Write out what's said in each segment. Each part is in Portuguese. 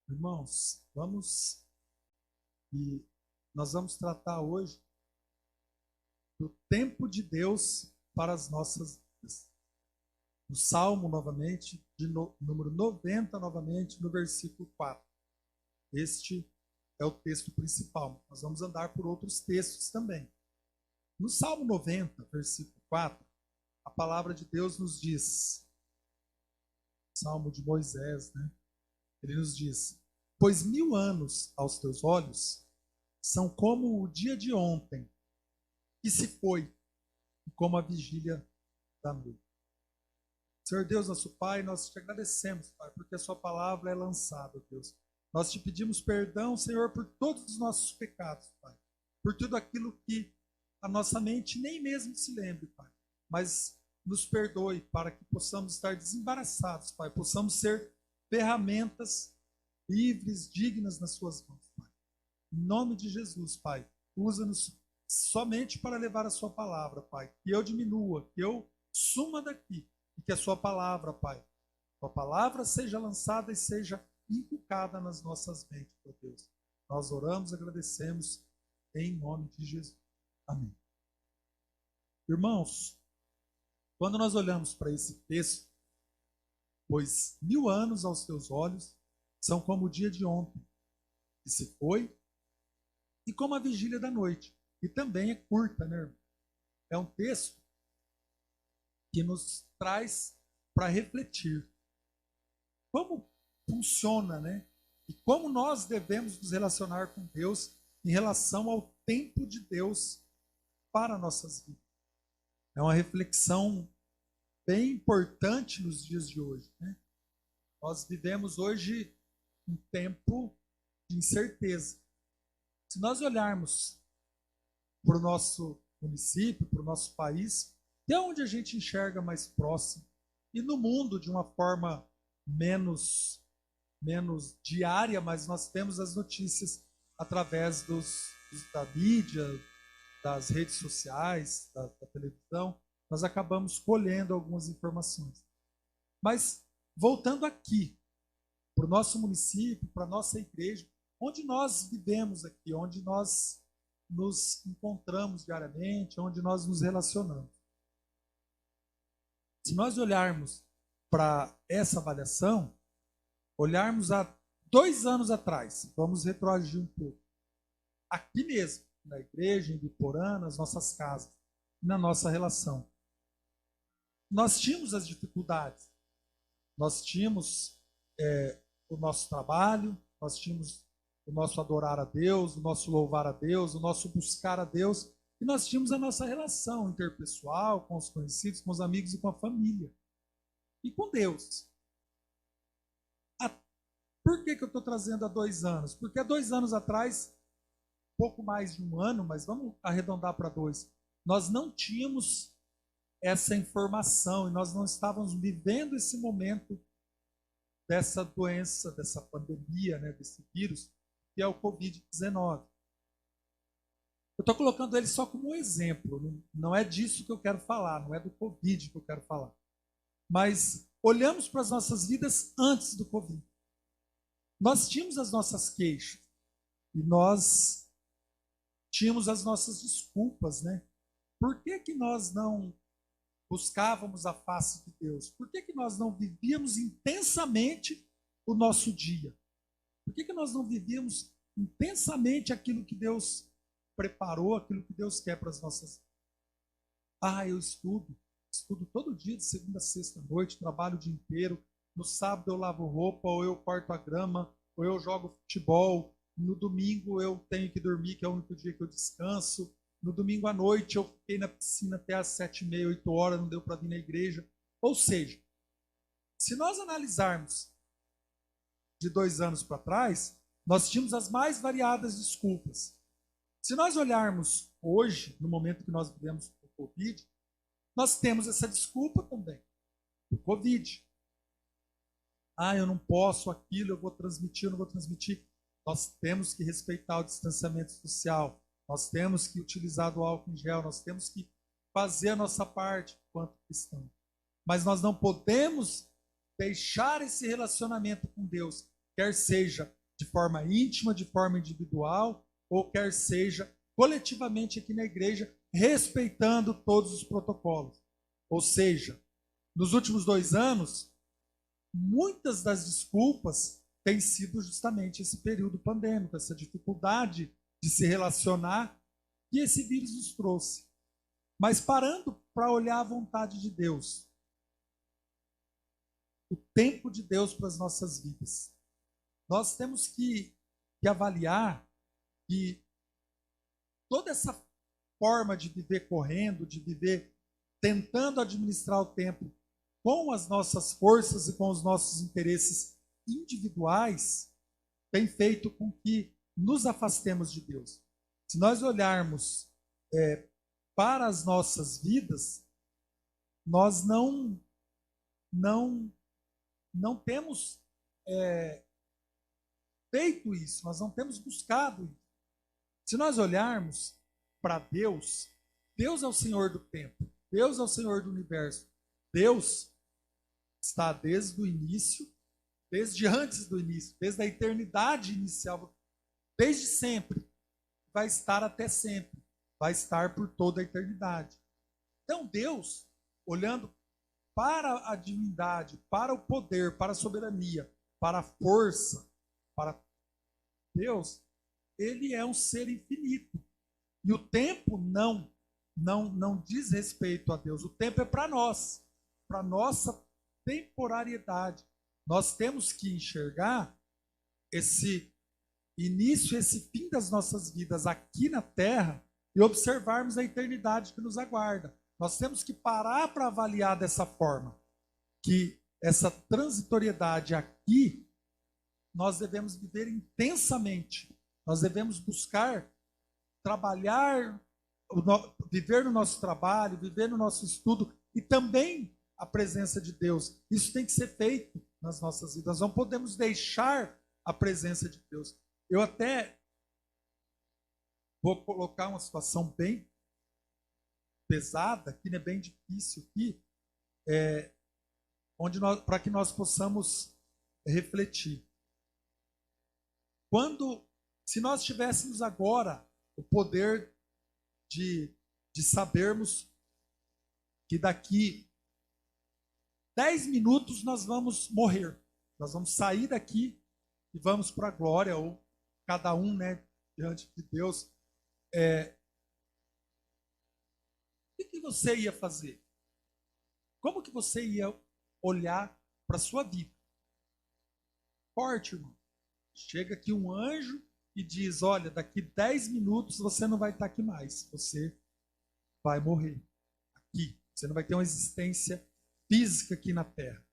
Irmãos, e nós vamos tratar hoje do tempo de Deus para as nossas vidas. No Salmo, novamente, número 90, novamente, no versículo 4. Este é o texto principal. Nós vamos andar por outros textos também. No Salmo 90, versículo 4, a palavra de Deus nos diz, Salmo de Moisés, né? Ele nos diz: pois 1000 anos aos teus olhos são como o dia de ontem, que se foi, e como a vigília da noite. Senhor Deus, nosso Pai, nós te agradecemos, Pai, porque a sua palavra é lançada, Deus. Nós te pedimos perdão, Senhor, por todos os nossos pecados, Pai. Por tudo aquilo que a nossa mente nem mesmo se lembre, Pai. Mas nos perdoe para que possamos estar desembaraçados, Pai. Possamos ser ferramentas livres, dignas nas suas mãos, Pai. Em nome de Jesus, Pai, usa-nos somente para levar a sua palavra, Pai. Que eu diminua, que eu suma daqui, e que a sua palavra, Pai, a palavra seja lançada e seja inculcada nas nossas mentes, ó Deus. Nós oramos, agradecemos, em nome de Jesus. Amém. Irmãos, quando nós olhamos para esse texto, pois 1000 anos aos teus olhos são como o dia de ontem, que se foi, e como a vigília da noite, que também é curta, né, irmão? É um texto que nos traz para refletir como funciona, né? E como nós devemos nos relacionar com Deus em relação ao tempo de Deus para nossas vidas. É uma reflexão bem importante nos dias de hoje, né? Nós vivemos hoje um tempo de incerteza. Se nós olharmos para o nosso município, para o nosso país, que é onde a gente enxerga mais próximo, e no mundo de uma forma menos diária, mas nós temos as notícias através da mídia, das redes sociais, da televisão, nós acabamos colhendo algumas informações. Mas voltando aqui, para o nosso município, para a nossa igreja, onde nós vivemos aqui, onde nós nos encontramos diariamente, onde nós nos relacionamos. Se nós olharmos para essa avaliação, olharmos há 2 anos atrás, vamos retroagir um pouco, aqui mesmo, na igreja, em Biporã, nas nossas casas, na nossa relação. Nós tínhamos as dificuldades, nós tínhamos o nosso trabalho, nós tínhamos o nosso adorar a Deus, o nosso louvar a Deus, o nosso buscar a Deus, e nós tínhamos a nossa relação interpessoal com os conhecidos, com os amigos e com a família. E com Deus. Por que eu estou trazendo há 2 anos? Porque há 2 anos atrás, pouco mais de 1 ano, mas vamos arredondar para 2, nós não tínhamos essa informação e nós não estávamos vivendo esse momento dessa doença, dessa pandemia, né, desse vírus, que é o Covid-19. Eu estou colocando ele só como um exemplo, não é disso que eu quero falar, não é do Covid que eu quero falar. Mas olhamos para as nossas vidas antes do Covid. Nós tínhamos as nossas queixas e nós tínhamos as nossas desculpas, né? Por que nós não buscávamos a face de Deus? Por que nós não vivíamos intensamente o nosso dia? Por que nós não vivíamos intensamente aquilo que Deus preparou, aquilo que Deus quer para as nossas vidas? Eu estudo todo dia, de segunda a sexta à noite, trabalho o dia inteiro. No sábado eu lavo roupa, ou eu corto a grama, ou eu jogo futebol. No domingo eu tenho que dormir, que é o único dia que eu descanso. No domingo à noite eu fiquei na piscina até às 7h30, 8 horas, não deu para vir na igreja. Ou seja, se nós analisarmos de 2 anos para trás, nós tínhamos as mais variadas desculpas. Se nós olharmos hoje, no momento que nós vivemos o Covid, nós temos essa desculpa também, o Covid. Eu não posso aquilo, eu vou transmitir, eu não vou transmitir. Nós temos que respeitar o distanciamento social, nós temos que utilizar o álcool em gel, nós temos que fazer a nossa parte enquanto cristãos. Mas nós não podemos deixar esse relacionamento com Deus, quer seja de forma íntima, de forma individual, ou quer seja coletivamente aqui na igreja, respeitando todos os protocolos. Ou seja, nos últimos 2 anos, muitas das desculpas têm sido justamente esse período pandêmico, essa dificuldade de se relacionar que esse vírus nos trouxe. Mas parando para olhar a vontade de Deus, o tempo de Deus para as nossas vidas, nós temos que avaliar que toda essa forma de viver correndo, de viver tentando administrar o tempo com as nossas forças e com os nossos interesses individuais, tem feito com que nos afastemos de Deus. Se nós olharmos para as nossas vidas, nós não temos feito isso, nós não temos buscado isso. Se nós olharmos para Deus, Deus é o Senhor do tempo, Deus é o Senhor do universo. Deus está desde o início, desde antes do início, desde a eternidade inicial, desde sempre, vai estar até sempre, vai estar por toda a eternidade. Então Deus, olhando para a divindade, para o poder, para a soberania, para a força, para Deus, ele é um ser infinito. E o tempo não diz respeito a Deus. O tempo é para nós, para nossa temporariedade. Nós temos que enxergar esse início, esse fim das nossas vidas aqui na Terra e observarmos a eternidade que nos aguarda. Nós temos que parar para avaliar dessa forma, que essa transitoriedade aqui, nós devemos viver intensamente. Nós devemos buscar trabalhar, viver no nosso trabalho, viver no nosso estudo e também a presença de Deus. Isso tem que ser feito nas nossas vidas. Nós não podemos deixar a presença de Deus. Eu até vou colocar uma situação bem pesada, que é bem difícil aqui, para que nós possamos refletir. Se nós tivéssemos agora o poder de sabermos que daqui 10 minutos nós vamos morrer, nós vamos sair daqui e vamos para a glória, ou cada um, diante de Deus, o que você ia fazer? Como que você ia olhar para a sua vida? Forte, irmão. Chega aqui um anjo e diz, olha, daqui 10 minutos você não vai estar aqui mais. Você vai morrer aqui. Você não vai ter uma existência física aqui na Terra.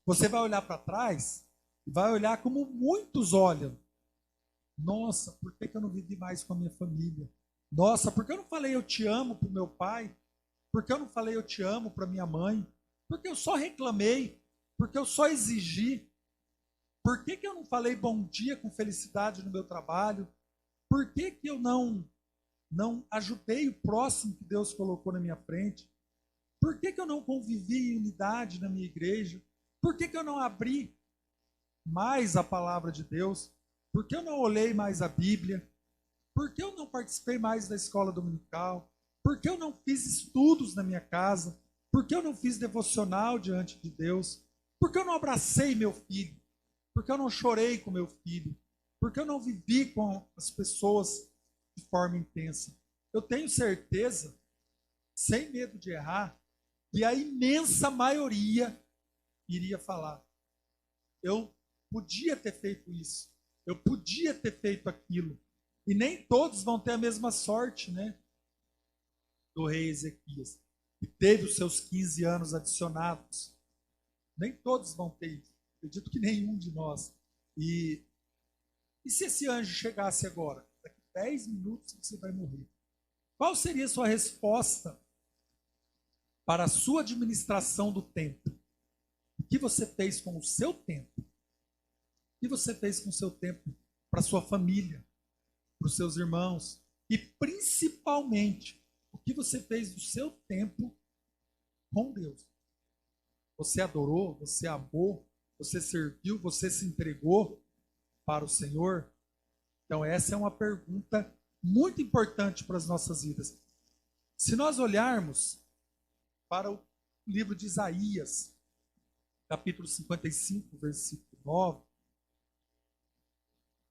Você vai olhar para trás e vai olhar como muitos olham. Nossa, por que eu não vivi mais com a minha família? Nossa, por que eu não falei eu te amo para o meu pai? Por que eu não falei eu te amo para minha mãe? Por que eu só reclamei? Por que eu só exigi? Por que eu não falei bom dia com felicidade no meu trabalho? Por que eu não ajudei o próximo que Deus colocou na minha frente? Por que eu não convivi em unidade na minha igreja? Por que eu não abri mais a palavra de Deus? Por que eu não olhei mais a Bíblia? Por que eu não participei mais da escola dominical? Por que eu não fiz estudos na minha casa? Por que eu não fiz devocional diante de Deus? Por que eu não abracei meu filho? Por que eu não chorei com meu filho? Por que eu não vivi com as pessoas de forma intensa? Eu tenho certeza, sem medo de errar, que a imensa maioria iria falar: eu podia ter feito isso, eu podia ter feito aquilo. E nem todos vão ter a mesma sorte, do rei Ezequias, que teve os seus 15 anos adicionados. Nem todos vão ter isso. Acredito que nenhum de nós. E se esse anjo chegasse agora? Daqui 10 minutos você vai morrer. Qual seria a sua resposta para a sua administração do tempo? O que você fez com o seu tempo? O que você fez com o seu tempo para a sua família, para os seus irmãos? E principalmente, o que você fez do seu tempo com Deus? Você adorou? Você amou? Você serviu? Você se entregou para o Senhor? Então, essa é uma pergunta muito importante para as nossas vidas. Se nós olharmos para o livro de Isaías, capítulo 55, versículo 9,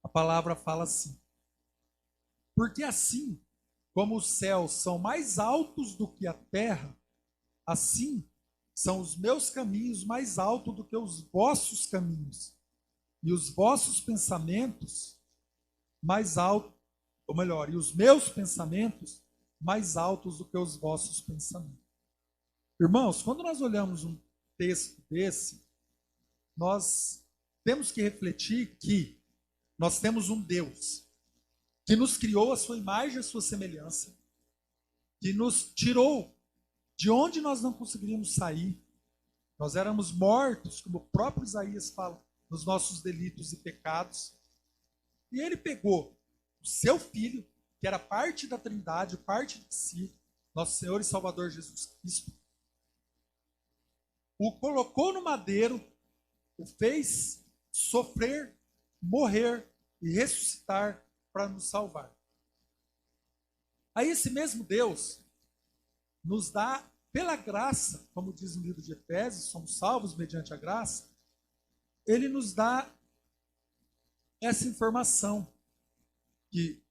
a palavra fala assim: porque assim como os céus são mais altos do que a terra, assim são os meus caminhos mais altos do que os vossos caminhos, e os vossos pensamentos mais altos, ou melhor, e os meus pensamentos mais altos do que os vossos pensamentos. Irmãos, quando nós olhamos um texto desse, nós temos que refletir que nós temos um Deus que nos criou a sua imagem e a sua semelhança, que nos tirou de onde nós não conseguiríamos sair. Nós éramos mortos, como o próprio Isaías fala, nos nossos delitos e pecados. E ele pegou o seu filho, que era parte da Trindade, parte de si, nosso Senhor e Salvador Jesus Cristo, o colocou no madeiro, o fez sofrer, morrer e ressuscitar para nos salvar. Aí esse mesmo Deus nos dá, pela graça, como diz no livro de Efésios, somos salvos mediante a graça, ele nos dá essa informação, que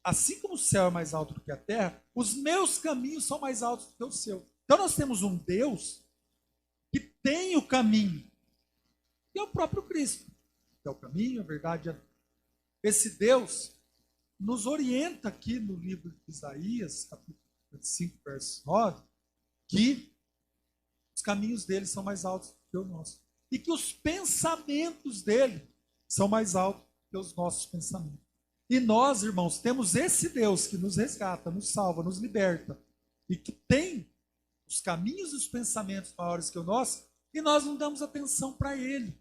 assim como o céu é mais alto do que a terra, os meus caminhos são mais altos do que o seu. Então nós temos um Deus que tem o caminho, que é o próprio Cristo, que é o caminho, a verdade. Esse Deus nos orienta aqui no livro de Isaías, capítulo 25, verso 9, que os caminhos dele são mais altos do que os nossos. E que os pensamentos dele são mais altos do que os nossos pensamentos. E nós, irmãos, temos esse Deus que nos resgata, nos salva, nos liberta, e que tem os caminhos e os pensamentos maiores que o nosso, e nós não damos atenção para ele.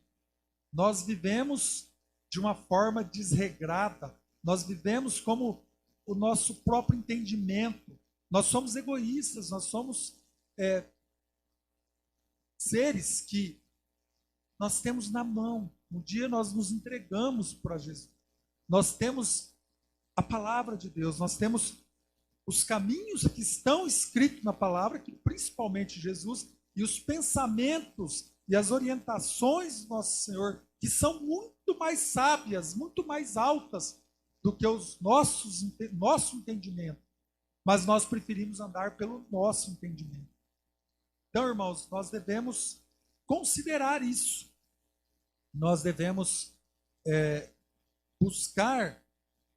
Nós vivemos de uma forma desregrada, nós vivemos como o nosso próprio entendimento, nós somos egoístas, nós somos seres que nós temos na mão. Um dia nós nos entregamos para Jesus. Nós temos a palavra de Deus, nós temos os caminhos que estão escritos na palavra, que principalmente Jesus, e os pensamentos e as orientações do nosso Senhor, que são muito mais sábias, muito mais altas do que os nosso entendimento. Mas nós preferimos andar pelo nosso entendimento. Então, irmãos, nós devemos considerar isso. Nós devemos buscar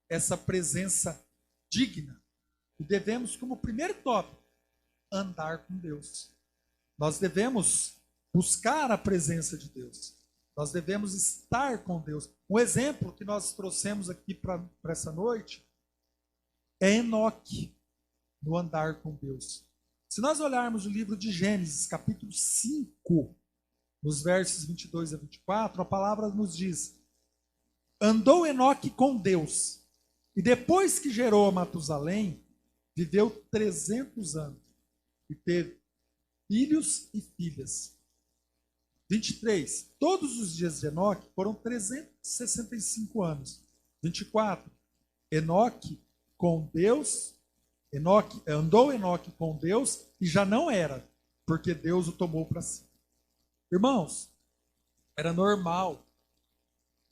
essa presença digna. E devemos, como primeiro tópico, andar com Deus. Nós devemos buscar a presença de Deus. Nós devemos estar com Deus. Um exemplo que nós trouxemos aqui para essa noite é Enoque, no andar com Deus. Se nós olharmos o livro de Gênesis, capítulo 5, nos versos 22 a 24, a palavra nos diz: andou Enoque com Deus, e depois que gerou a Matusalém, viveu 300 anos, e teve filhos e filhas. 23. Todos os dias de Enoque foram 365 anos. 24. Enoque com Deus, andou Enoque com Deus e já não era, porque Deus o tomou para si. Irmãos, era normal,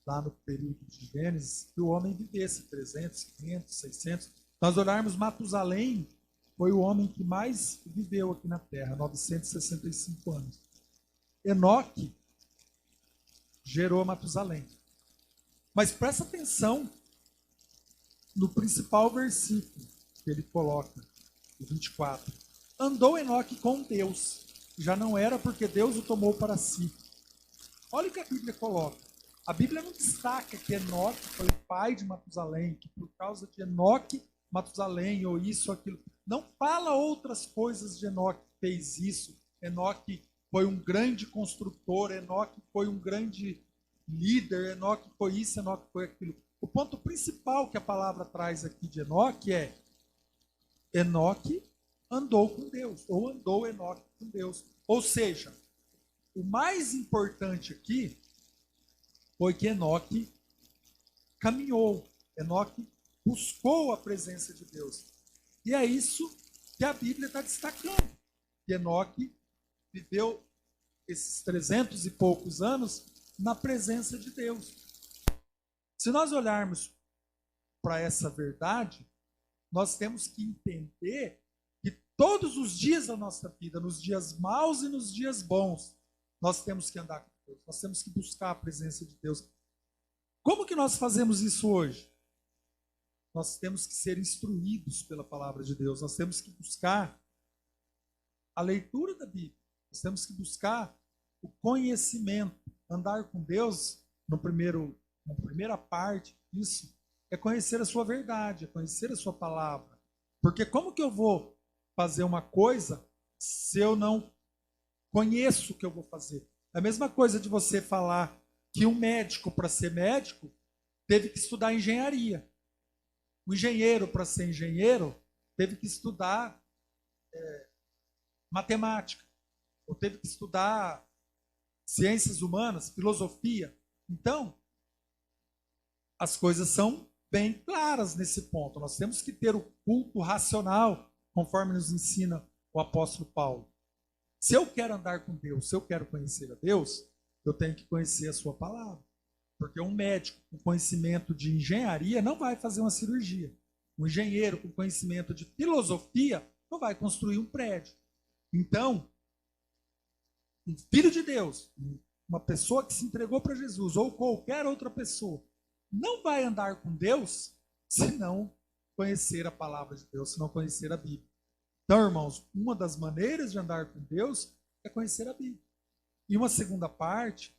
lá no período de Gênesis, que o homem vivesse 300, 500, 600. Nós olharmos Matusalém, foi o homem que mais viveu aqui na Terra, 965 anos. Enoque gerou Matusalém. Mas presta atenção no principal versículo que ele coloca, o 24. Andou Enoque com Deus, já não era porque Deus o tomou para si. Olha o que a Bíblia coloca. A Bíblia não destaca que Enoque foi o pai de Matusalém, que por causa de Enoque, Matusalém, ou isso, aquilo. Não fala outras coisas de Enoque que fez isso. Enoque foi um grande construtor, Enoque foi um grande líder, Enoque foi isso, Enoque foi aquilo. O ponto principal que a palavra traz aqui de Enoque é: Enoque andou com Deus, ou andou Enoque com Deus. Ou seja, o mais importante aqui foi que Enoque caminhou, Enoque buscou a presença de Deus. E é isso que a Bíblia está destacando. Que Enoque viveu esses 300 e poucos anos na presença de Deus. Se nós olharmos para essa verdade, nós temos que entender que todos os dias da nossa vida, nos dias maus e nos dias bons, nós temos que andar com Deus, nós temos que buscar a presença de Deus. Como que nós fazemos isso hoje? Nós temos que ser instruídos pela palavra de Deus, nós temos que buscar a leitura da Bíblia, nós temos que buscar o conhecimento. Andar com Deus, na primeira parte disso, é conhecer a sua verdade, é conhecer a sua palavra. Porque como que eu vou fazer uma coisa se eu não conheço o que eu vou fazer? É a mesma coisa de você falar que um médico, para ser médico, teve que estudar engenharia. O engenheiro, para ser engenheiro, teve que estudar matemática, ou teve que estudar ciências humanas, filosofia. Então, as coisas são bem claras nesse ponto. Nós temos que ter o culto racional, conforme nos ensina o apóstolo Paulo. Se eu quero andar com Deus, se eu quero conhecer a Deus, eu tenho que conhecer a sua palavra. Porque um médico com conhecimento de engenharia não vai fazer uma cirurgia. Um engenheiro com conhecimento de filosofia não vai construir um prédio. Então, um filho de Deus, uma pessoa que se entregou para Jesus, ou qualquer outra pessoa, não vai andar com Deus se não conhecer a palavra de Deus, se não conhecer a Bíblia. Então, irmãos, uma das maneiras de andar com Deus é conhecer a Bíblia. E uma segunda parte,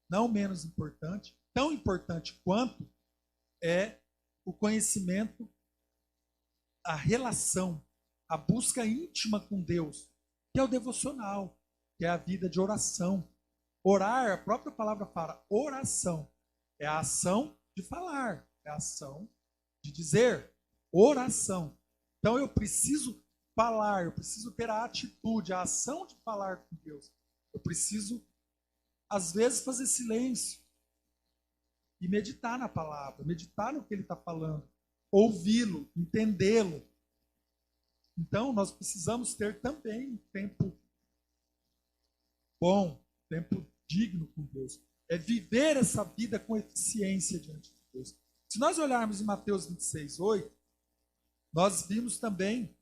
não menos importante, tão importante quanto, é o conhecimento, a relação, a busca íntima com Deus, que é o devocional, que é a vida de oração. Orar, a própria palavra fala, oração. É a ação de falar, é a ação de dizer, oração. Então eu preciso falar, eu preciso ter a atitude, a ação de falar com Deus. Eu preciso, às vezes, fazer silêncio e meditar na palavra, meditar no que ele está falando, ouvi-lo, entendê-lo. Então nós precisamos ter também um tempo bom, tempo digno com Deus. É viver essa vida com eficiência diante de Deus. Se nós olharmos em Mateus 26, 8, nós vimos também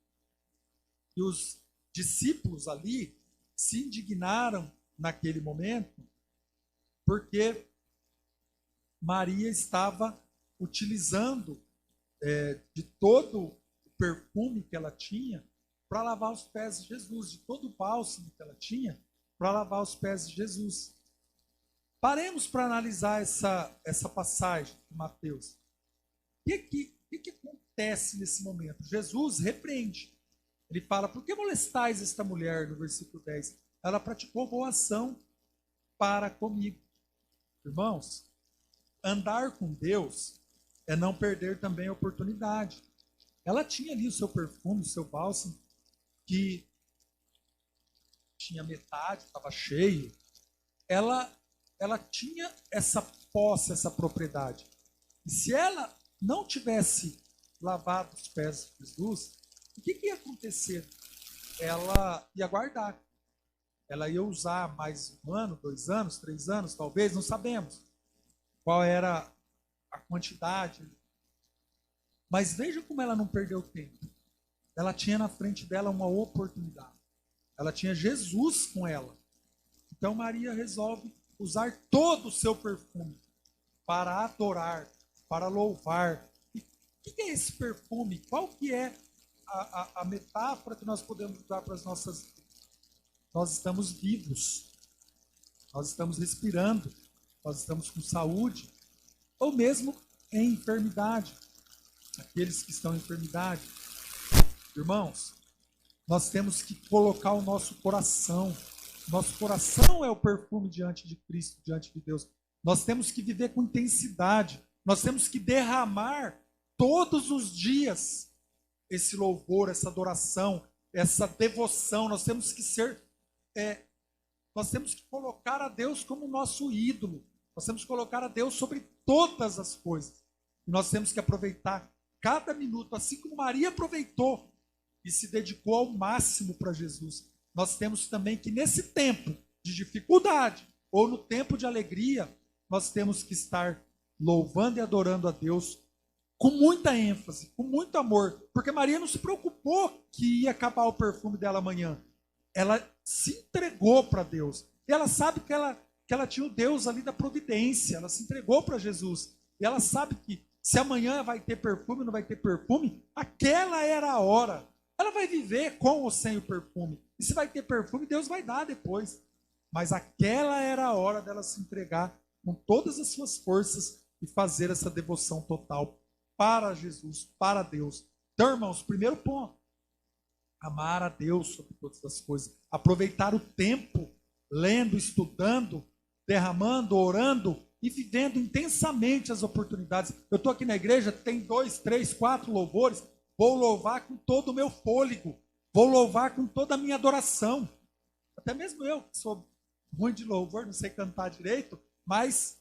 que os discípulos ali se indignaram naquele momento porque Maria estava utilizando de todo o perfume que ela tinha para lavar os pés de Jesus, de todo o bálsamo que ela tinha para lavar os pés de Jesus. Paremos para analisar essa passagem de Mateus. O que acontece nesse momento? Jesus repreende. Ele fala, por que molestais esta mulher, no versículo 10? Ela praticou boa ação para comigo. Irmãos, andar com Deus é não perder também a oportunidade. Ela tinha ali o seu perfume, o seu bálsamo, que tinha metade, estava cheio. Ela tinha essa posse, essa propriedade. E se ela não tivesse lavado os pés de Jesus, o que ia acontecer? Ela ia guardar. Ela ia usar mais 1 ano, 2 anos, 3 anos, talvez, não sabemos qual era a quantidade. Mas veja como ela não perdeu tempo. Ela tinha na frente dela uma oportunidade. Ela tinha Jesus com ela. Então Maria resolve usar todo o seu perfume para adorar, para louvar. E o que é esse perfume? Qual que é a metáfora que nós podemos usar para as nossas vidas? Nós estamos vivos, nós estamos respirando, nós estamos com saúde, ou mesmo em enfermidade. Aqueles que estão em enfermidade. Irmãos, nós temos que colocar o nosso coração. Nosso coração é o perfume diante de Cristo, diante de Deus. Nós temos que viver com intensidade. Nós temos que derramar todos os dias esse louvor, essa adoração, essa devoção. Nós temos que ser Nós temos que colocar a Deus como nosso ídolo. Nós temos que colocar a Deus sobre todas as coisas. E nós temos que aproveitar cada minuto, assim como Maria aproveitou e se dedicou ao máximo para Jesus. Nós temos também que, nesse tempo de dificuldade ou no tempo de alegria, nós temos que estar louvando e adorando a Deus com muita ênfase, com muito amor. Porque Maria não se preocupou que ia acabar o perfume dela amanhã. Ela se entregou para Deus. E ela sabe que ela tinha o Deus ali da providência. Ela se entregou para Jesus. E ela sabe que se amanhã vai ter perfume ou não vai ter perfume, aquela era a hora. Ela vai viver com ou sem o perfume. E se vai ter perfume, Deus vai dar depois. Mas aquela era a hora dela se entregar com todas as suas forças e fazer essa devoção total para Jesus, para Deus. Então, irmãos, primeiro ponto, amar a Deus sobre todas as coisas. Aproveitar o tempo, lendo, estudando, derramando, orando e vivendo intensamente as oportunidades. Eu estou aqui na igreja, tem 2, 3, 4 louvores, vou louvar com todo o meu fôlego, vou louvar com toda a minha adoração. Até mesmo eu, que sou ruim de louvor, não sei cantar direito, mas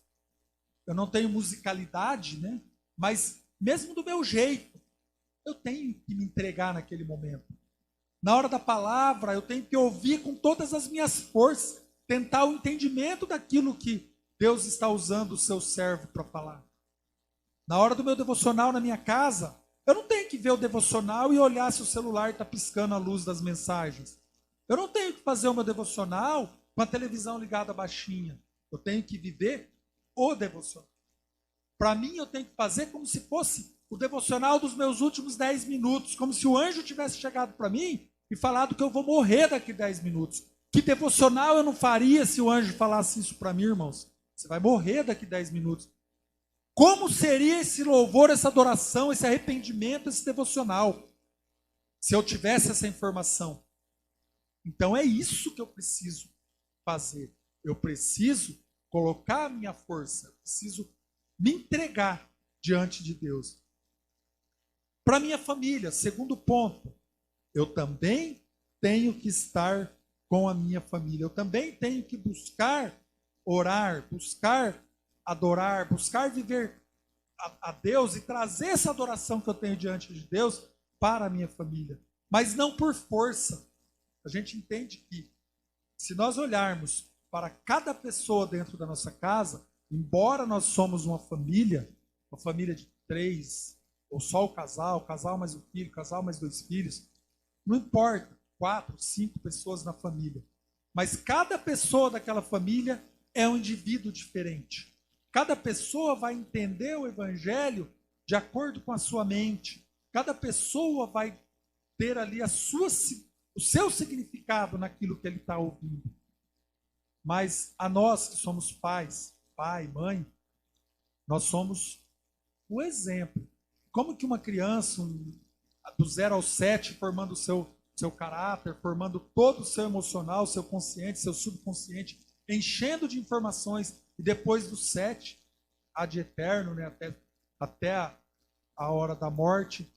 eu não tenho musicalidade, né? Mas mesmo do meu jeito, eu tenho que me entregar naquele momento. Na hora da palavra, eu tenho que ouvir com todas as minhas forças, tentar o entendimento daquilo que Deus está usando o seu servo para falar. Na hora do meu devocional na minha casa, eu não tenho que ver o devocional e olhar se o celular está piscando a luz das mensagens. Eu não tenho que fazer o meu devocional com a televisão ligada baixinha. Eu tenho que viver o devocional. Para mim, eu tenho que fazer como se fosse o devocional dos meus últimos 10 minutos, como se o anjo tivesse chegado para mim e falado que eu vou morrer daqui 10 minutos. Que devocional eu não faria se o anjo falasse isso para mim, irmãos? Você vai morrer daqui 10 minutos. Como seria esse louvor, essa adoração, esse arrependimento, esse devocional, se eu tivesse essa informação? Então é isso que eu preciso fazer. Eu preciso colocar a minha força, eu preciso me entregar diante de Deus. Para minha família, segundo ponto, eu também tenho que estar com a minha família. Eu também tenho que buscar orar, buscar adorar, buscar viver a Deus e trazer essa adoração que eu tenho diante de Deus para a minha família. Mas não por força. A gente entende que se nós olharmos para cada pessoa dentro da nossa casa, embora nós somos uma família de 3, ou só o casal mais um filho, casal mais 2 filhos, não importa, 4, 5 pessoas na família. Mas cada pessoa daquela família é um indivíduo diferente. Cada pessoa vai entender o evangelho de acordo com a sua mente. Cada pessoa vai ter ali o seu significado naquilo que ele está ouvindo. Mas a nós que somos pais, pai, mãe, nós somos o exemplo. Como que uma criança, do 0 aos 7, formando o seu caráter, formando todo o seu emocional, o seu consciente, seu subconsciente, enchendo de informações, e depois do 7, ad eterno, né, até a hora da morte,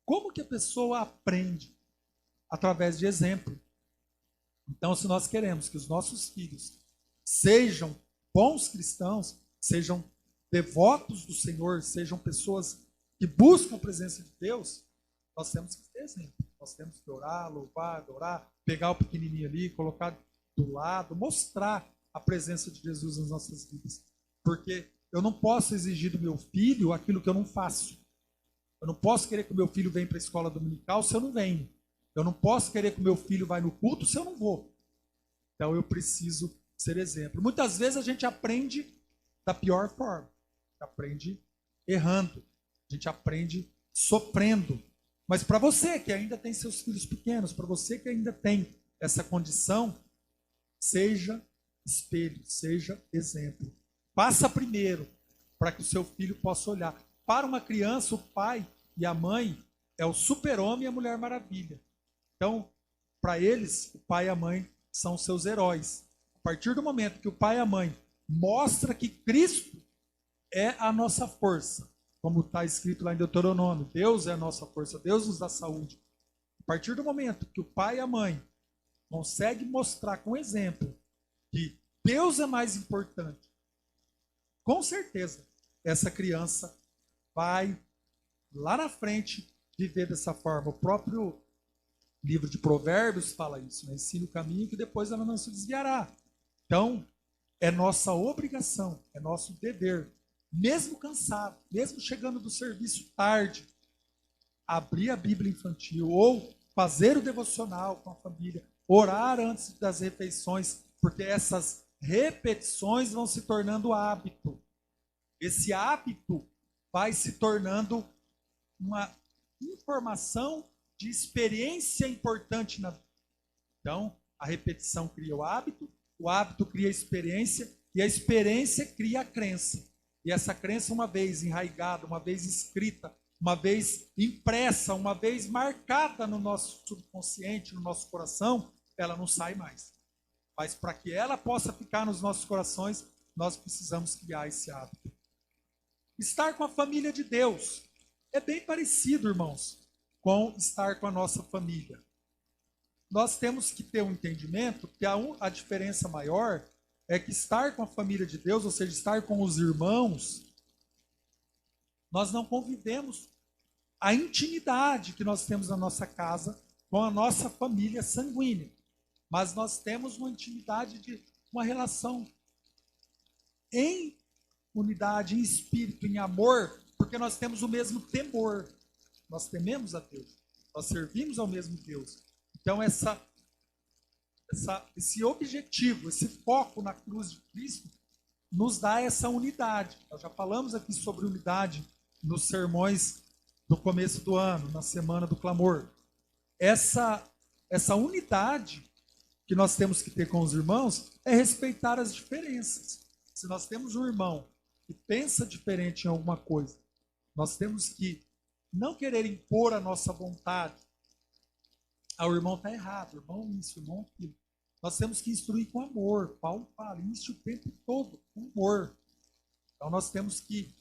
como que a pessoa aprende? Através de exemplo. Então, se nós queremos que os nossos filhos sejam bons cristãos, sejam devotos do Senhor, sejam pessoas que buscam a presença de Deus, nós temos que ter exemplo. Nós temos que orar, louvar, adorar, pegar o pequenininho ali, colocar do lado, mostrar a presença de Jesus nas nossas vidas. Porque eu não posso exigir do meu filho aquilo que eu não faço. Eu não posso querer que o meu filho venha para a escola dominical se eu não venho. Eu não posso querer que o meu filho vá no culto se eu não vou. Então eu preciso ser exemplo. Muitas vezes a gente aprende da pior forma. A gente aprende errando. A gente aprende sofrendo. Mas para você que ainda tem seus filhos pequenos, para você que ainda tem essa condição, seja espelho, seja exemplo. Faça primeiro, para que o seu filho possa olhar. Para uma criança, o pai e a mãe é o super-homem e a Mulher Maravilha. Então, para eles, o pai e a mãe são seus heróis. A partir do momento que o pai e a mãe mostram que Cristo é a nossa força, como está escrito lá em Deuteronômio, Deus é a nossa força, Deus nos dá saúde. A partir do momento que o pai e a mãe conseguem mostrar com exemplo que Deus é mais importante, com certeza essa criança vai lá na frente viver dessa forma. O próprio livro de Provérbios fala isso, né? Ensina o caminho que depois ela não se desviará. Então, é nossa obrigação, é nosso dever, mesmo cansado, mesmo chegando do serviço tarde, abrir a Bíblia infantil ou fazer o devocional com a família, orar antes das refeições, porque essas repetições vão se tornando hábito. Esse hábito vai se tornando uma informação de experiência importante na vida. Então, a repetição cria o hábito cria a experiência, e a experiência cria a crença. E essa crença, uma vez enraizada, uma vez escrita, uma vez impressa, uma vez marcada no nosso subconsciente, no nosso coração, ela não sai mais. Mas para que ela possa ficar nos nossos corações, nós precisamos criar esse hábito. Estar com a família de Deus é bem parecido, irmãos, com estar com a nossa família. Nós temos que ter um entendimento que a diferença maior é que estar com a família de Deus, ou seja, estar com os irmãos, nós não convivemos a intimidade que nós temos na nossa casa com a nossa família sanguínea. Mas nós temos uma intimidade de uma relação em unidade, em espírito, em amor, porque nós temos o mesmo temor. Nós tememos a Deus. Nós servimos ao mesmo Deus. Então, esse objetivo, esse foco na cruz de Cristo, nos dá essa unidade. Nós já falamos aqui sobre unidade nos sermões do começo do ano, na Semana do Clamor. Essa unidade que nós temos que ter com os irmãos é respeitar as diferenças. Se nós temos um irmão que pensa diferente em alguma coisa, nós temos que não querer impor a nossa vontade. O irmão está errado, o irmão isso, o irmão aquilo. Nós temos que instruir com amor. Paulo fala isso o tempo todo, com amor. Então nós temos que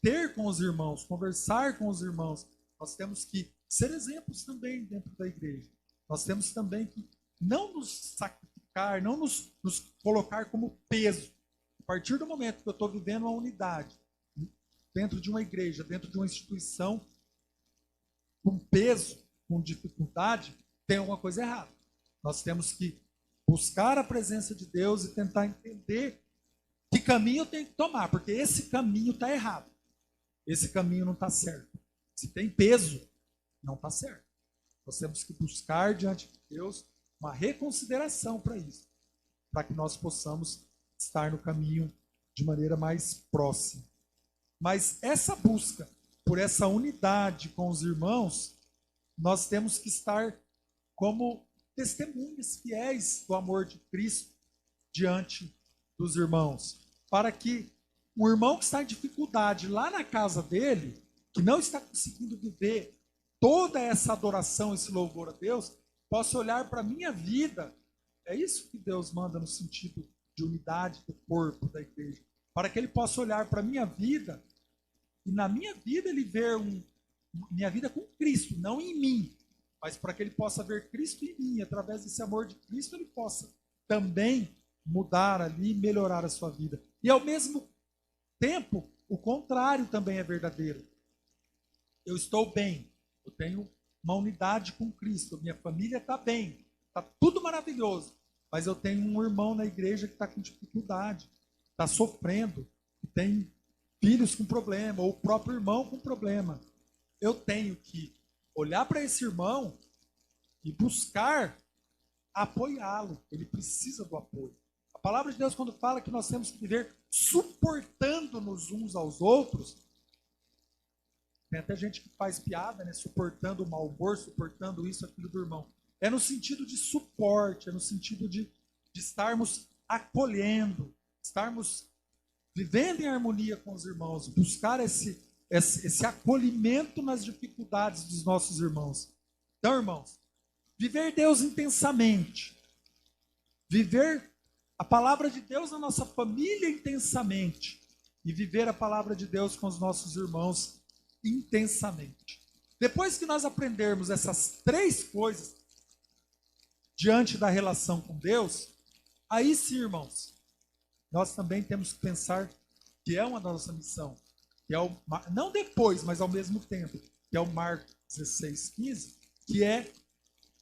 ter com os irmãos, conversar com os irmãos. Nós temos que ser exemplos também dentro da igreja. Nós temos também que não nos sacrificar, não nos colocar como peso. A partir do momento que eu estou vivendo uma unidade, dentro de uma igreja, dentro de uma instituição, com peso, com dificuldade, tem alguma coisa errada. Nós temos que buscar a presença de Deus e tentar entender que caminho eu tenho que tomar, porque esse caminho está errado. Esse caminho não está certo. Se tem peso, não está certo. Nós temos que buscar diante de Deus uma reconsideração para isso, para que nós possamos estar no caminho de maneira mais próxima. Mas essa busca por essa unidade com os irmãos, nós temos que estar como testemunhas fiéis do amor de Cristo diante dos irmãos, para que um irmão que está em dificuldade lá na casa dele, que não está conseguindo viver toda essa adoração, esse louvor a Deus, possa olhar para a minha vida. É isso que Deus manda no sentido de unidade do corpo da igreja, para que ele possa olhar para a minha vida e na minha vida ele ver minha vida com Cristo, não em mim, mas para que ele possa ver Cristo em mim, através desse amor de Cristo ele possa também mudar ali, melhorar a sua vida. E ao mesmo tempo, o contrário também é verdadeiro. Eu estou bem, eu tenho uma unidade com Cristo, minha família está bem, está tudo maravilhoso, mas eu tenho um irmão na igreja que está com dificuldade, está sofrendo, que tem filhos com problema, ou o próprio irmão com problema. Eu tenho que olhar para esse irmão e buscar apoiá-lo. Ele precisa do apoio. A palavra de Deus, quando fala que nós temos que viver suportando-nos uns aos outros, tem até gente que faz piada, né? Suportando o mau humor, suportando isso, aquilo do irmão. É no sentido de suporte, é no sentido de estarmos acolhendo, estarmos vivendo em harmonia com os irmãos, buscar esse acolhimento nas dificuldades dos nossos irmãos. Então, irmãos, viver Deus intensamente, viver a palavra de Deus na nossa família intensamente e viver a palavra de Deus com os nossos irmãos intensamente. Depois que nós aprendermos essas três coisas diante da relação com Deus, Aí sim, irmãos, nós também temos que pensar que é uma da nossa missão, que é não depois, mas ao mesmo tempo, que é o Marcos 16:15, que é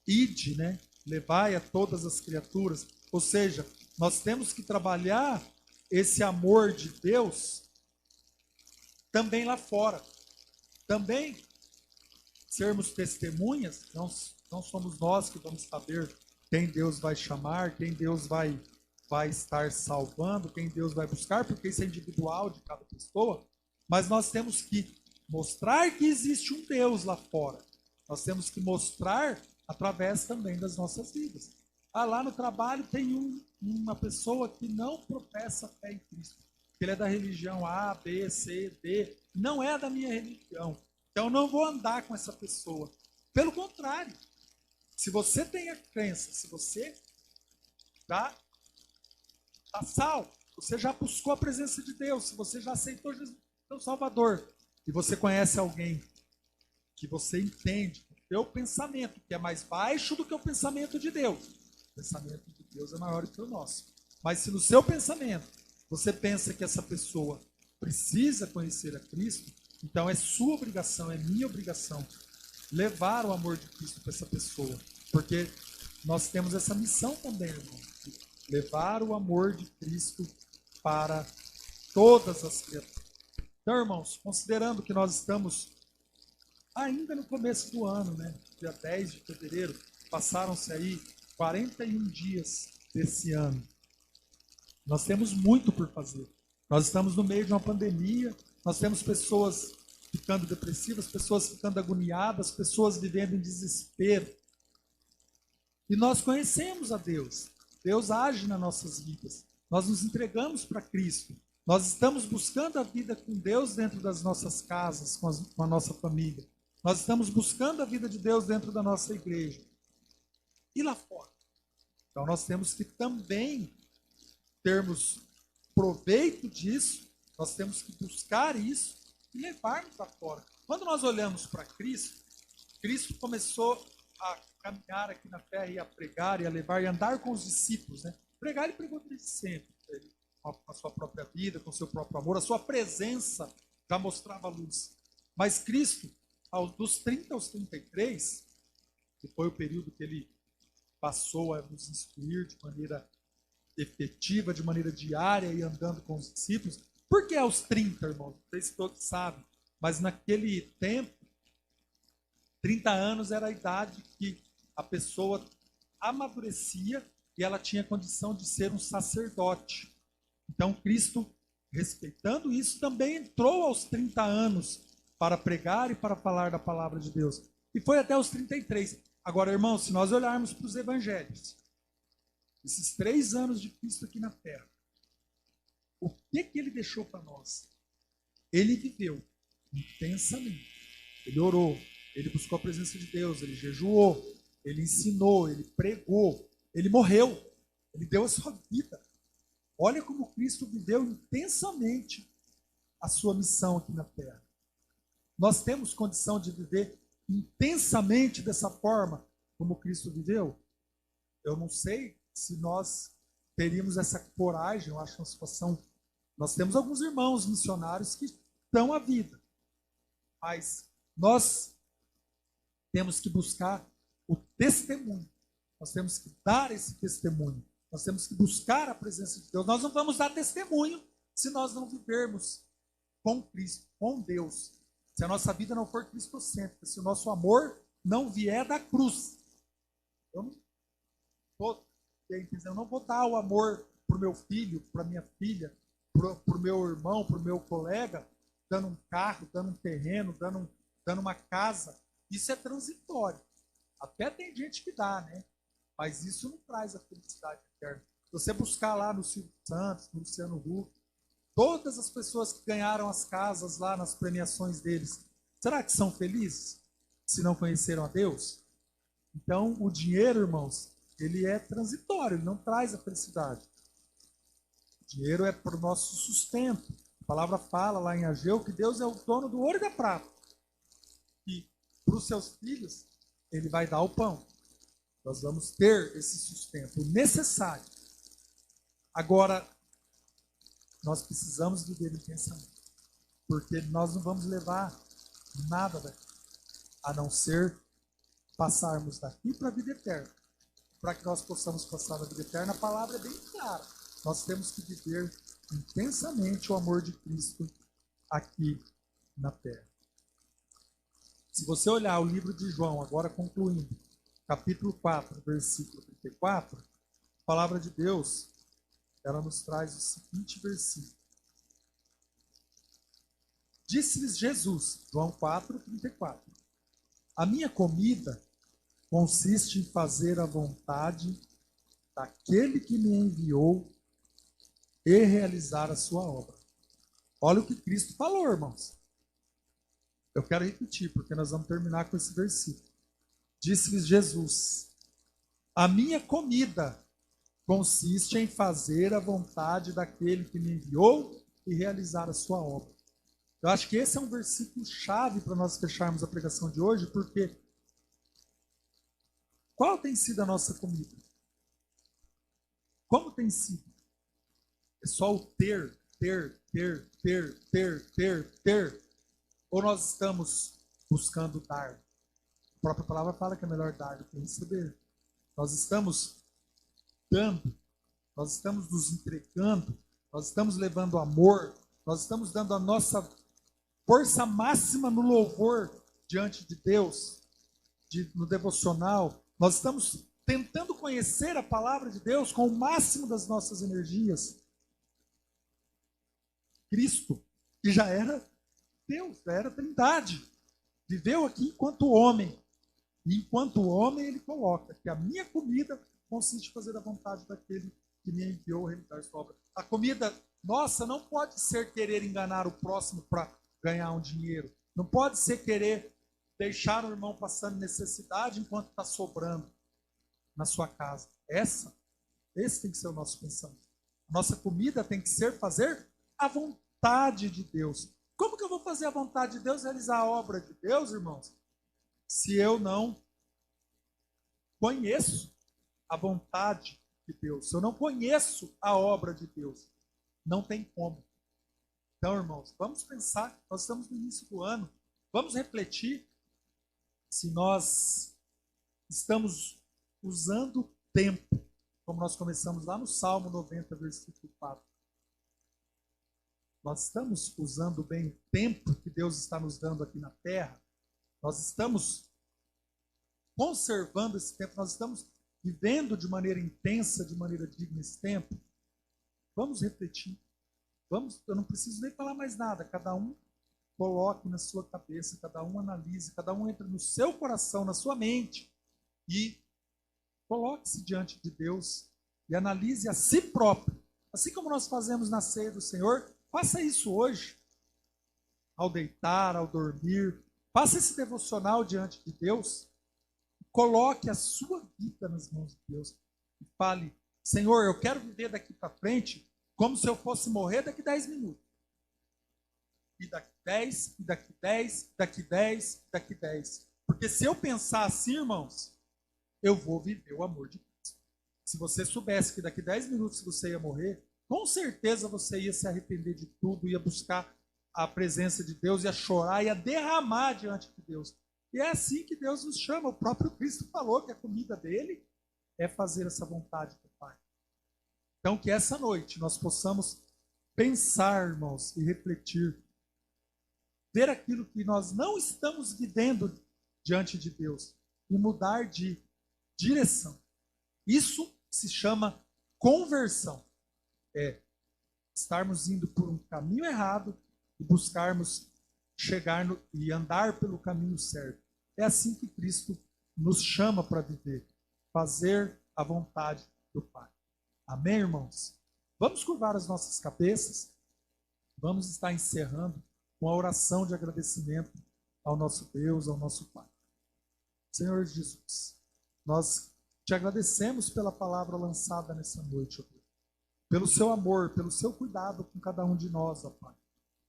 ide, né? Levai a todas as criaturas. Ou seja, nós temos que trabalhar esse amor de Deus também lá fora. Também sermos testemunhas, não somos nós que vamos saber quem Deus vai chamar, quem Deus vai estar salvando, quem Deus vai buscar, porque isso é individual de cada pessoa, mas nós temos que mostrar que existe um Deus lá fora. Nós temos que mostrar através também das nossas vidas. Lá no trabalho tem uma pessoa que não professa fé em Cristo. Ele é da religião A, B, C, D. Não é da minha religião. Então eu não vou andar com essa pessoa. Pelo contrário, se você tem a crença, se você está salvo, você já buscou a presença de Deus, se você já aceitou Jesus como Salvador, e você conhece alguém que você entende o seu pensamento, que é mais baixo do que o pensamento de Deus. O pensamento de Deus é maior que o nosso. Mas se no seu pensamento você pensa que essa pessoa precisa conhecer a Cristo, então é sua obrigação, é minha obrigação, levar o amor de Cristo para essa pessoa. Porque nós temos essa missão também, irmão, de levar o amor de Cristo para todas as criaturas. Então, irmãos, considerando que nós estamos ainda no começo do ano, né? Dia 10 de fevereiro, passaram-se aí 41 dias desse ano. Nós temos muito por fazer. Nós estamos no meio de uma pandemia, nós temos pessoas ficando depressivas, pessoas ficando agoniadas, pessoas vivendo em desespero. E nós conhecemos a Deus. Deus age nas nossas vidas. Nós nos entregamos para Cristo. Nós estamos buscando a vida com Deus dentro das nossas casas, com a nossa família. Nós estamos buscando a vida de Deus dentro da nossa igreja. E lá fora? Então nós temos que também termos proveito disso, nós temos que buscar isso e levarmos lá fora. Quando nós olhamos para Cristo, Cristo começou a caminhar aqui na terra e a pregar e a levar e andar com os discípulos, né? Pregar, ele pregou desde sempre, com a sua própria vida, com o seu próprio amor, a sua presença já mostrava a luz. Mas Cristo, dos 30 aos 33, que foi o período que ele passou a nos instruir de maneira efetiva, de maneira diária e andando com os discípulos. Por que aos 30, irmãos? Não sei se todos sabem, mas naquele tempo, 30 anos era a idade que a pessoa amadurecia e ela tinha condição de ser um sacerdote. Então Cristo, respeitando isso, também entrou aos 30 anos para pregar e para falar da palavra de Deus. E foi até os 33. Agora, irmãos, se nós olharmos para os evangelhos, esses 3 anos de Cristo aqui na terra, o que ele deixou para nós? Ele viveu intensamente. Ele orou, ele buscou a presença de Deus, ele jejuou, ele ensinou, ele pregou, ele morreu, ele deu a sua vida. Olha como Cristo viveu intensamente a sua missão aqui na terra. Nós temos condição de viver intensamente dessa forma como Cristo viveu? Eu não sei se nós teríamos essa coragem. Eu acho uma situação... Nós temos alguns irmãos missionários que dão a vida, mas nós temos que buscar o testemunho. Nós temos que dar esse testemunho. Nós temos que buscar a presença de Deus. Nós não vamos dar testemunho se nós não vivermos com Cristo, com Deus. Se a nossa vida não for cristocêntrica, se o nosso amor não vier da cruz. Eu não vou dar o amor para o meu filho, para minha filha, para o meu irmão, para o meu colega, dando um carro, dando um terreno, dando uma casa. Isso é transitório. Até tem gente que dá, né? Mas isso não traz a felicidade eterna. Se você buscar lá no Silvio Santos, no Luciano Huck, todas as pessoas que ganharam as casas lá nas premiações deles, será que são felizes se não conheceram a Deus? Então, o dinheiro, irmãos, ele é transitório, ele não traz a felicidade. O dinheiro é para o nosso sustento. A palavra fala lá em Ageu que Deus é o dono do ouro e da prata. E para os seus filhos, ele vai dar o pão. Nós vamos ter esse sustento necessário. Agora, nós precisamos viver intensamente, porque nós não vamos levar nada daqui, a não ser passarmos daqui para a vida eterna. Para que nós possamos passar na vida eterna, a palavra é bem clara. Nós temos que viver intensamente o amor de Cristo aqui na terra. Se você olhar o livro de João, agora concluindo, capítulo 4, versículo 34, a palavra de Deus, ela nos traz o seguinte versículo. Disse-lhes Jesus, João 4, 34, a minha comida consiste em fazer a vontade daquele que me enviou e realizar a sua obra. Olha o que Cristo falou, irmãos. Eu quero repetir, porque nós vamos terminar com esse versículo. Disse-lhes Jesus, a minha comida consiste em fazer a vontade daquele que me enviou e realizar a sua obra. Eu acho que esse é um versículo chave para nós fecharmos a pregação de hoje, porque qual tem sido a nossa comida? Como tem sido? É só o ter. Ou nós estamos buscando dar? A própria palavra fala que é melhor dar do que receber. Nós estamos dando, nós estamos nos entregando, nós estamos levando amor, nós estamos dando a nossa força máxima no louvor diante de Deus, no devocional. Nós estamos tentando conhecer a palavra de Deus com o máximo das nossas energias. Cristo, que já era Deus, já era Trindade, viveu aqui enquanto homem. E enquanto homem, ele coloca que a minha comida consiste em fazer a vontade daquele que me enviou a realizar sua obra. A comida nossa não pode ser querer enganar o próximo para ganhar um dinheiro. Não pode ser querer deixar o irmão passando necessidade enquanto está sobrando na sua casa. Esse tem que ser o nosso pensamento. Nossa comida tem que ser fazer a vontade de Deus. Como que eu vou fazer a vontade de Deus, realizar a obra de Deus, irmãos, se eu não conheço a vontade de Deus? Se eu não conheço a obra de Deus, não tem como. Então, irmãos, vamos pensar, nós estamos no início do ano, vamos refletir se nós estamos usando o tempo, como nós começamos lá no Salmo 90, versículo 4. Nós estamos usando bem o tempo que Deus está nos dando aqui na terra? Nós estamos conservando esse tempo? Nós estamos vivendo de maneira intensa, de maneira digna esse tempo? Vamos refletir. Eu não preciso nem falar mais nada. Cada um coloque na sua cabeça, cada um analise, cada um entra no seu coração, na sua mente e coloque-se diante de Deus e analise a si próprio. Assim como nós fazemos na ceia do Senhor, faça isso hoje, ao deitar, ao dormir. Faça esse devocional diante de Deus. Coloque a sua vida nas mãos de Deus e fale: Senhor, eu quero viver daqui para frente como se eu fosse morrer daqui 10 minutos. E daqui 10, e daqui 10, daqui 10, daqui 10. Porque se eu pensar assim, irmãos, eu vou viver o amor de Cristo. Se você soubesse que daqui 10 minutos você ia morrer, com certeza você ia se arrepender de tudo, ia buscar a presença de Deus, ia chorar, ia derramar diante de Deus. E é assim que Deus nos chama. O próprio Cristo falou que a comida dele é fazer essa vontade do Pai. Então, que essa noite nós possamos pensar, irmãos, e refletir, ver aquilo que nós não estamos vivendo diante de Deus e mudar de direção. Isso se chama conversão. É estarmos indo por um caminho errado e buscarmos chegar e andar pelo caminho certo. É assim que Cristo nos chama para viver, fazer a vontade do Pai. Amém, irmãos? Vamos curvar as nossas cabeças, vamos estar encerrando com a oração de agradecimento ao nosso Deus, ao nosso Pai. Senhor Jesus, nós te agradecemos pela palavra lançada nessa noite, ó Deus, pelo seu amor, pelo seu cuidado com cada um de nós, ó Pai.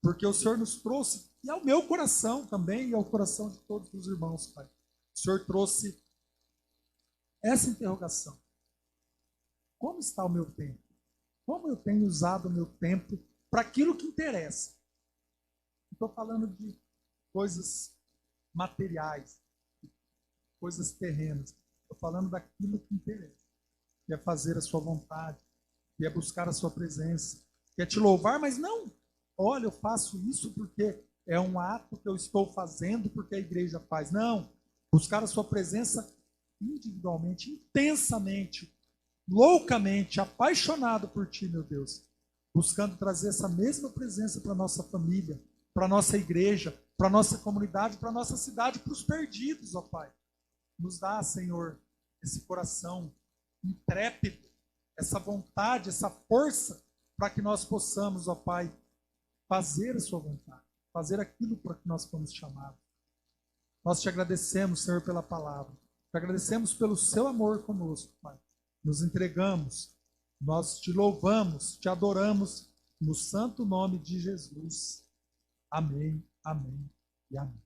Porque o Senhor nos trouxe, e ao meu coração também, e ao coração de todos os irmãos, Pai. O Senhor trouxe essa interrogação: como está o meu tempo? Como eu tenho usado o meu tempo para aquilo que interessa. Não estou falando de coisas materiais, coisas terrenas. Estou falando daquilo que interessa. Que é fazer a sua vontade, que é buscar a sua presença, que é te louvar, mas não, olha, eu faço isso porque é um ato que eu estou fazendo porque a igreja faz. Não, buscar a sua presença individualmente, intensamente, loucamente, apaixonado por ti, meu Deus. Buscando trazer essa mesma presença para a nossa família, para a nossa igreja, para a nossa comunidade, para a nossa cidade, para os perdidos, ó Pai. Nos dá, Senhor, esse coração intrépido, essa vontade, essa força, para que nós possamos, ó Pai, fazer a sua vontade, fazer aquilo para que nós fomos chamados. Nós te agradecemos, Senhor, pela palavra. Te agradecemos pelo seu amor conosco, Pai. Nos entregamos, nós te louvamos, te adoramos, no santo nome de Jesus. Amém, amém e amém.